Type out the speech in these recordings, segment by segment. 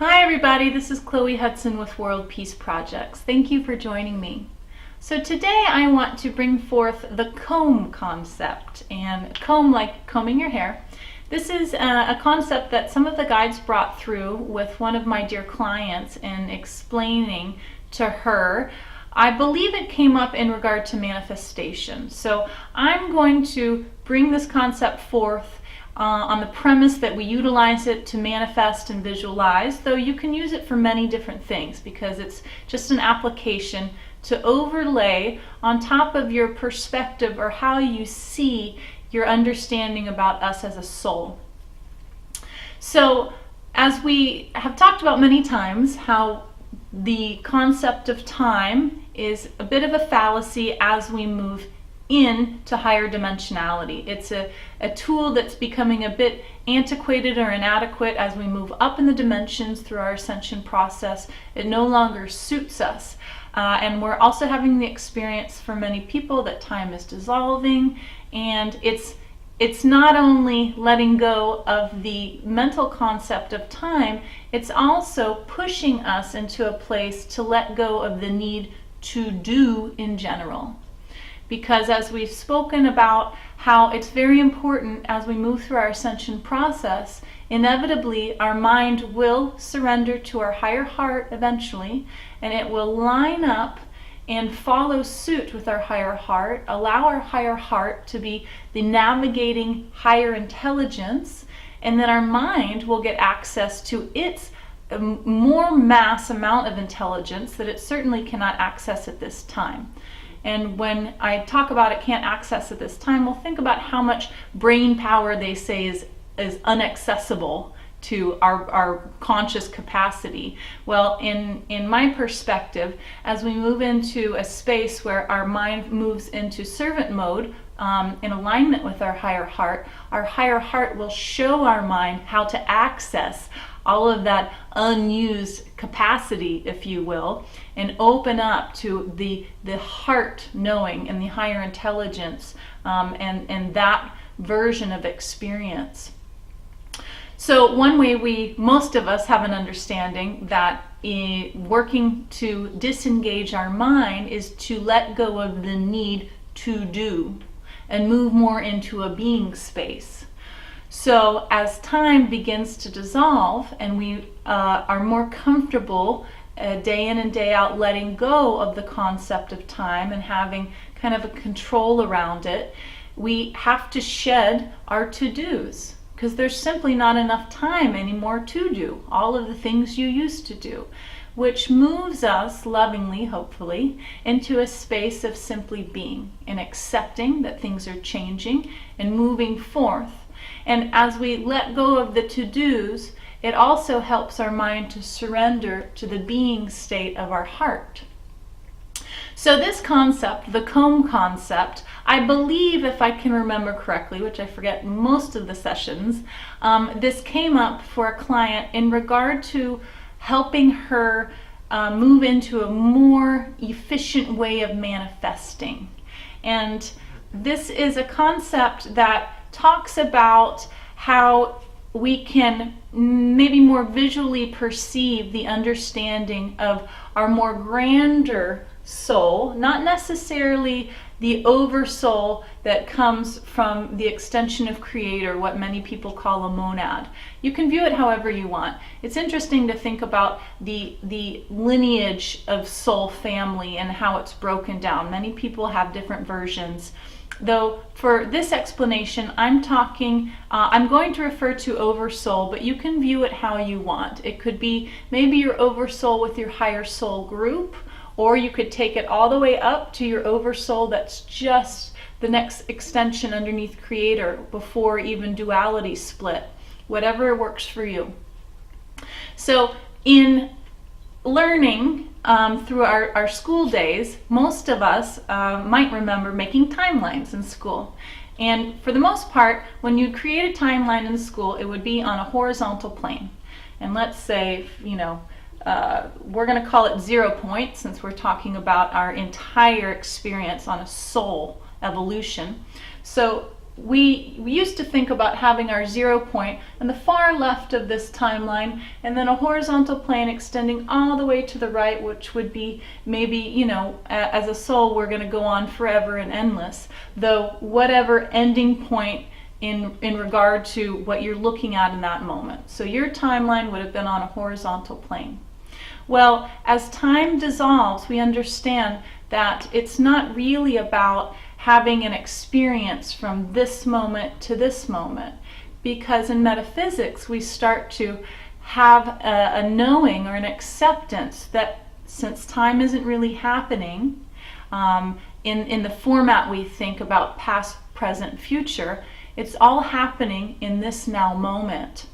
Hi everybody, this is Chloe Hudson with World Peace Projects. Thank you for joining me. So today I want to bring forth the comb concept, and comb like combing your hair. This is a concept that some of the guides brought through with one of my dear clients and explaining to her. I believe it came up in regard to manifestation. So I'm going to bring this concept forth on the premise that we utilize it to manifest and visualize, though you can use it for many different things because it's just an application to overlay on top of your perspective or how you see your understanding about us as a soul. So as we have talked about many times, how the concept of time is a bit of a fallacy as we move into higher dimensionality. It's a tool that's becoming a bit antiquated or inadequate as we move up in the dimensions through our ascension process. It no longer suits us. And we're also having the experience for many people that time is dissolving, and it's not only letting go of the mental concept of time, it's also pushing us into a place to let go of the need to do in general. Because as we've spoken about how it's very important as we move through our ascension process, inevitably our mind will surrender to our higher heart eventually, and it will line up and follow suit with our higher heart, allow our higher heart to be the navigating higher intelligence, and then our mind will get access to its more mass amount of intelligence that it certainly cannot access at this time. And when I talk about it can't access at this time, we'll think about how much brain power they say is inaccessible to our conscious capacity. Well, in my perspective, as we move into a space where our mind moves into servant mode, in alignment with our higher heart will show our mind how to access all of that unused capacity, if you will, and open up to the heart knowing and the higher intelligence, and that version of experience. So one way most of us have an understanding that working to disengage our mind is to let go of the need to do and move more into a being space. So as time begins to dissolve and we are more comfortable day in and day out letting go of the concept of time and having kind of a control around it, we have to shed our to-dos because there's simply not enough time anymore to do all of the things you used to do, which moves us lovingly, hopefully, into a space of simply being and accepting that things are changing and moving forth. And as we let go of the to-dos, it also helps our mind to surrender to the being state of our heart. So this concept, the comb concept, I believe, if I can remember correctly, which I forget most of the sessions, this came up for a client in regard to helping her move into a more efficient way of manifesting. And this is a concept that talks about how we can maybe more visually perceive the understanding of our more grander soul, not necessarily the oversoul that comes from the extension of creator, what many people call a monad. You can view it however you want. It's interesting to think about the lineage of soul family and how it's broken down. Many people have different versions. Though for this explanation, I'm going to refer to oversoul, but you can view it how you want. It could be maybe your oversoul with your higher soul group, or you could take it all the way up to your oversoul that's just the next extension underneath creator before even duality split. Whatever works for you. So in learning through our school days, most of us might remember making timelines in school. And for the most part, when you create a timeline in school, it would be on a horizontal plane. And let's say, we're going to call it 0 point since we're talking about our entire experience on a soul evolution. So we used to think about having our 0 point in the far left of this timeline, and then a horizontal plane extending all the way to the right, which would be maybe, you know, as a soul, we're going to go on forever and endless, though whatever ending point in regard to what you're looking at in that moment. So your timeline would have been on a horizontal plane. Well, as time dissolves, we understand that it's not really about having an experience from this moment to this moment, because in metaphysics we start to have a knowing or an acceptance that since time isn't really happening in the format we think about past, present, future, it's all happening in this now moment.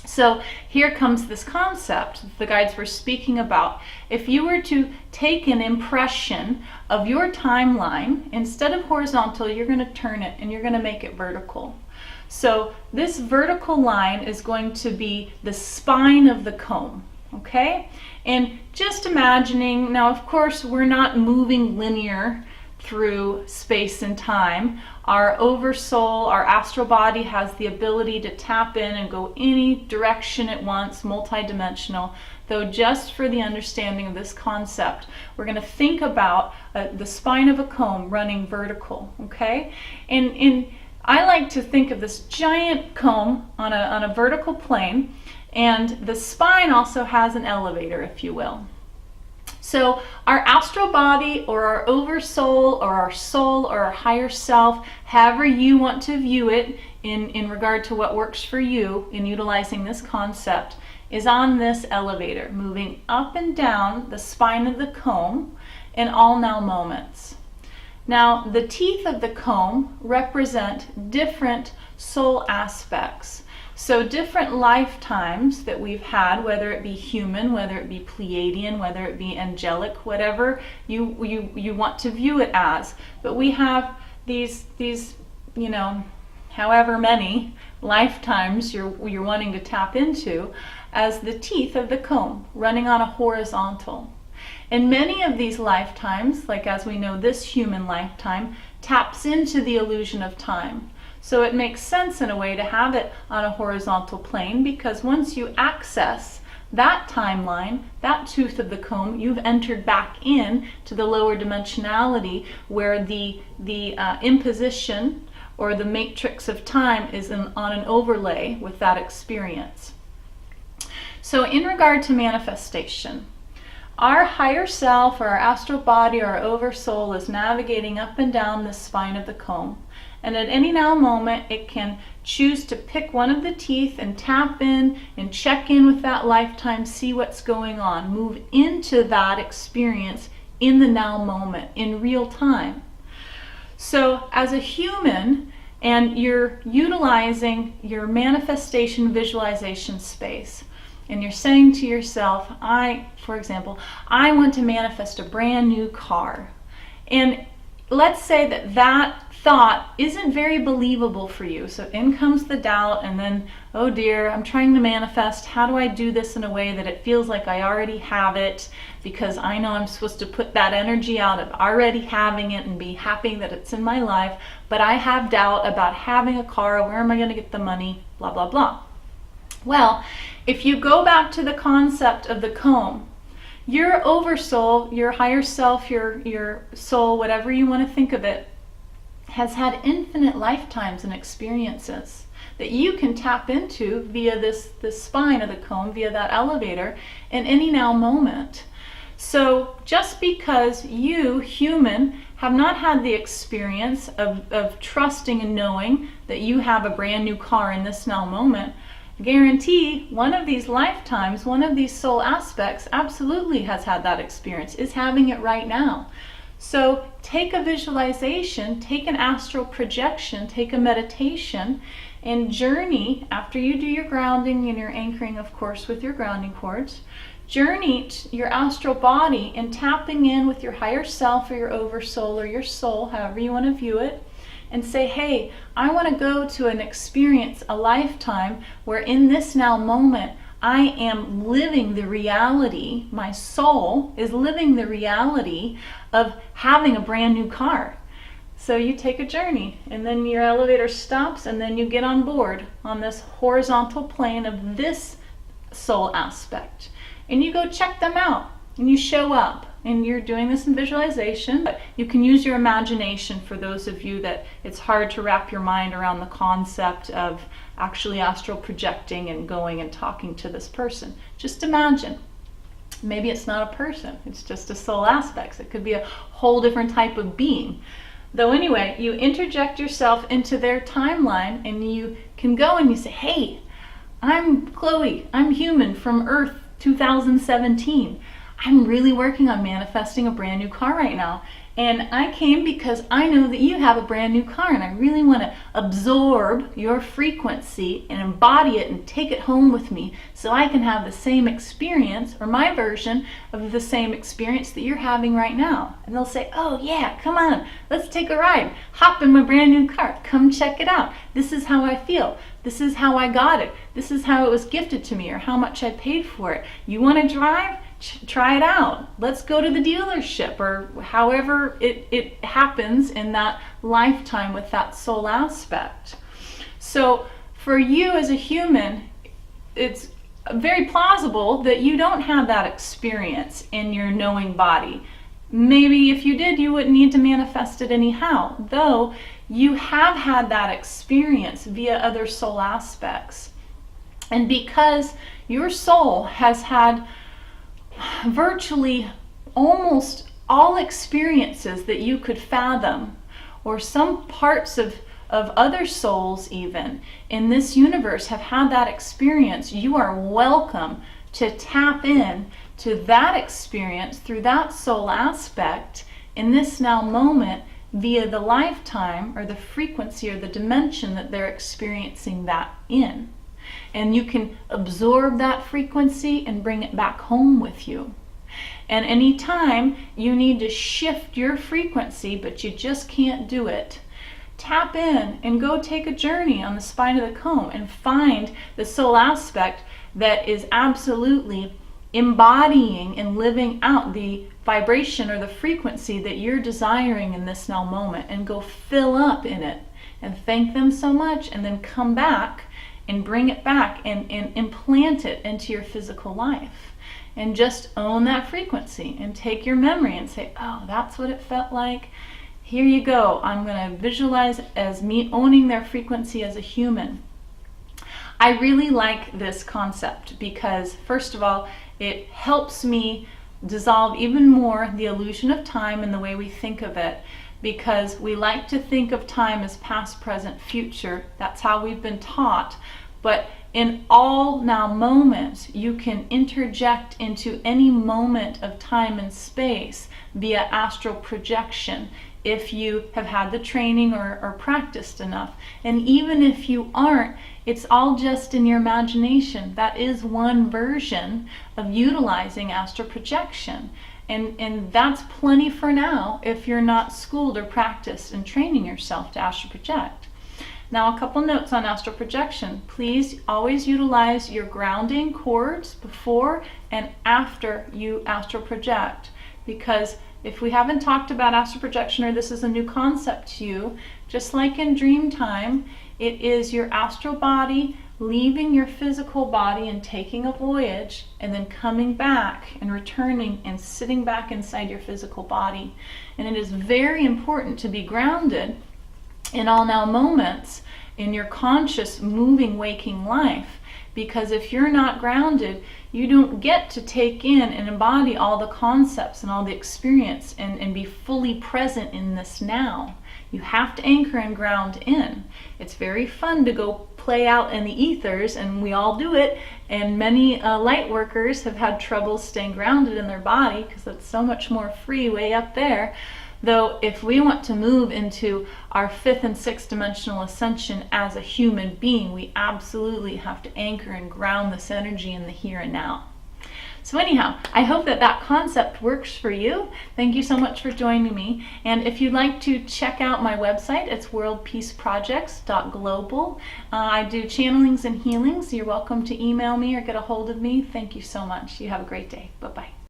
So here comes this concept the guides were speaking about. If you were to take an impression of your timeline, instead of horizontal, you're going to turn it and you're going to make it vertical. So this vertical line is going to be the spine of the comb, okay? And just imagining, now of course we're not moving linear through space and time. Our oversoul, our astral body, has the ability to tap in and go any direction it wants, multidimensional. Though just for the understanding of this concept, we're going to think about the spine of a comb running vertical, okay? And I like to think of this giant comb on a vertical plane, and the spine also has an elevator, if you will. So our astral body or our oversoul or our soul or our higher self, however you want to view it in regard to what works for you in utilizing this concept, is on this elevator, moving up and down the spine of the comb in all now moments. Now, the teeth of the comb represent different soul aspects. So different lifetimes that we've had, whether it be human, whether it be Pleiadian, whether it be angelic, whatever you want to view it as. But we have these you know, however many lifetimes you're wanting to tap into as the teeth of the comb running on a horizontal. And many of these lifetimes, like as we know this human lifetime, taps into the illusion of time. So it makes sense in a way to have it on a horizontal plane, because once you access that timeline, that tooth of the comb, you've entered back in to the lower dimensionality where the imposition or the matrix of time is on an overlay with that experience. So in regard to manifestation, our higher self or our astral body or our oversoul is navigating up and down the spine of the comb. And at any now moment, it can choose to pick one of the teeth and tap in and check in with that lifetime, see what's going on, move into that experience in the now moment, in real time. So as a human, and you're utilizing your manifestation visualization space, and you're saying to yourself, for example, I want to manifest a brand new car. And let's say that thought isn't very believable for you. So in comes the doubt, and then, oh dear, I'm trying to manifest. How do I do this in a way that it feels like I already have it? Because I know I'm supposed to put that energy out of already having it and be happy that it's in my life, but I have doubt about having a car. Where am I going to get the money? Blah, blah, blah. Well, if you go back to the concept of the comb, your oversoul, your higher self, your soul, whatever you want to think of it, has had infinite lifetimes and experiences that you can tap into via this spine of the comb, via that elevator, in any now moment. So just because you, human, have not had the experience of trusting and knowing that you have a brand new car in this now moment, guarantee one of these lifetimes, one of these soul aspects absolutely has had that experience, is having it right now. So take a visualization, take an astral projection, take a meditation, and journey, after you do your grounding and your anchoring, of course, with your grounding cords, journey your astral body and tapping in with your higher self or your oversoul or your soul, however you want to view it, and say, hey, I want to go to an experience, a lifetime, where in this now moment, I am living the reality, my soul is living the reality of having a brand new car. So you take a journey, and then your elevator stops, and then you get on board on this horizontal plane of this soul aspect. And you go check them out, and you show up, and you're doing this in visualization. But you can use your imagination for those of you that it's hard to wrap your mind around the concept of actually astral projecting and going and talking to this person. Just imagine. Maybe it's not a person, it's just a soul aspect. It could be a whole different type of being. Though anyway, you interject yourself into their timeline, and you can go and you say, hey, I'm Chloe, I'm human from Earth 2017. I'm really working on manifesting a brand new car right now. And I came because I know that you have a brand new car, and I really want to absorb your frequency and embody it and take it home with me so I can have the same experience, or my version of the same experience that you're having right now. And they'll say, oh yeah, come on, let's take a ride. Hop in my brand new car. Come check it out. This is how I feel. This is how I got it. This is how it was gifted to me, or how much I paid for it. You want to drive? Try it out. Let's go to the dealership, or however it happens in that lifetime with that soul aspect. So for you as a human, it's very plausible that you don't have that experience in your knowing body. Maybe if you did, you wouldn't need to manifest it anyhow, though you have had that experience via other soul aspects. And because your soul has had virtually almost all experiences that you could fathom, or some parts of other souls even in this universe have had that experience, you are welcome to tap in to that experience through that soul aspect in this now moment via the lifetime, or the frequency, or the dimension that they're experiencing that in. And you can absorb that frequency and bring it back home with you. And anytime you need to shift your frequency, but you just can't do it, tap in and go take a journey on the spine of the comb and find the soul aspect that is absolutely embodying and living out the vibration or the frequency that you're desiring in this now moment, and go fill up in it and thank them so much, and then come back and bring it back and implant it into your physical life. And just own that frequency and take your memory and say, oh, that's what it felt like. Here you go. I'm going to visualize as me owning their frequency as a human. I really like this concept because, first of all, it helps me dissolve even more the illusion of time and the way we think of it, because we like to think of time as past, present, future. That's how we've been taught. But in all now moments, you can interject into any moment of time and space via astral projection if you have had the training or practiced enough. And even if you aren't, it's all just in your imagination. That is one version of utilizing astral projection. And that's plenty for now if you're not schooled or practiced in training yourself to astral project. Now, a couple notes on astral projection. Please always utilize your grounding cords before and after you astral project, because if we haven't talked about astral projection, or this is a new concept to you, just like in dream time, it is your astral body leaving your physical body and taking a voyage, and then coming back and returning and sitting back inside your physical body. And it is very important to be grounded in all now moments in your conscious, moving, waking life. Because if you're not grounded, you don't get to take in and embody all the concepts and all the experience and be fully present in this now. You have to anchor and ground in. It's very fun to go play out in the ethers, and we all do it, and many light workers have had trouble staying grounded in their body because it's so much more free way up there. Though if we want to move into our 5th and 6th dimensional ascension as a human being, we absolutely have to anchor and ground this energy in the here and now. So anyhow, I hope that that concept works for you. Thank you so much for joining me. And if you'd like to check out my website, it's worldpeaceprojects.global. I do channelings and healings. You're welcome to email me or get a hold of me. Thank you so much. You have a great day. Bye-bye.